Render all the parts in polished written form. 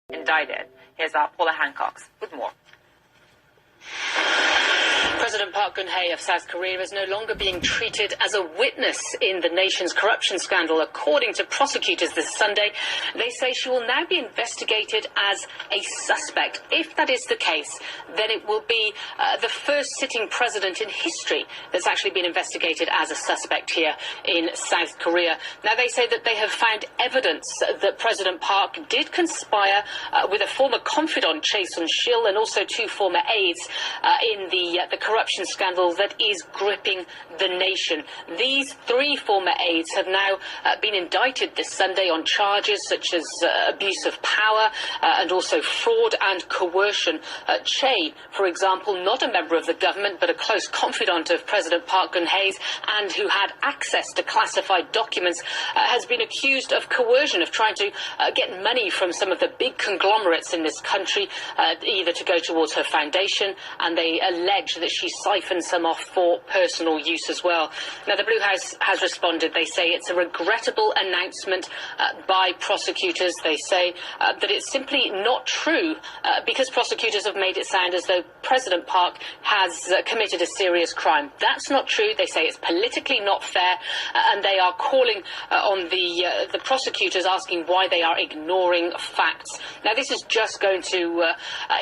Indicted. Here's Paula Hancock with more. President Park Geun-hye of South Korea is no longer being treated as a witness in the nation's corruption scandal. According to prosecutors this Sunday, they say she will now be investigated as a suspect. If that is the case, then it will be the first sitting president in history that's actually been investigated as a suspect here in South Korea. Now, they say that they have found evidence that President Park did conspire with a former confidant, Chae Sun-sil, and also two former aides in the corruption scandal that is gripping the nation. These three former aides have now been indicted this Sunday on charges such as abuse of power and also fraud and coercion. Chae, for example, not a member of the government but a close confidant of President Park Geun-hye's and who had access to classified documents, has been accused of coercion, of trying to get money from some of the big conglomerates in this country, either to go towards her foundation, and they allege that she siphoned some off for personal use as well. Now, the Blue House has responded. They say it's a regrettable announcement by prosecutors. They say that it's simply not true because prosecutors have made it sound as though President Park has committed a serious crime. That's not true. They say it's politically not fair, and they are calling on the prosecutors, asking why they are ignoring facts. Now, this is just going to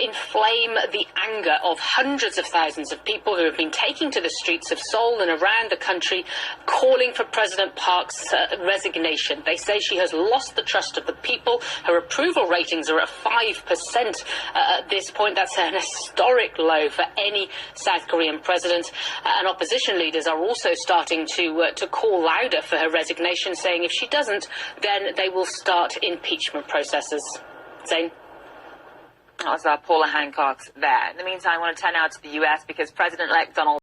inflame the anger of hundreds of thousands of people who have been taking to the streets of Seoul and around the country calling for President Park's resignation. They say she has lost the trust of the people. Her approval ratings are at 5% at this point. That's an historic low for any South Korean president. And opposition leaders are also starting to call louder for her resignation, saying if she doesn't, then they will start impeachment processes. Zane? That was Paula Hancock there. In the meantime, I want to turn now to the U.S. because President-elect Donald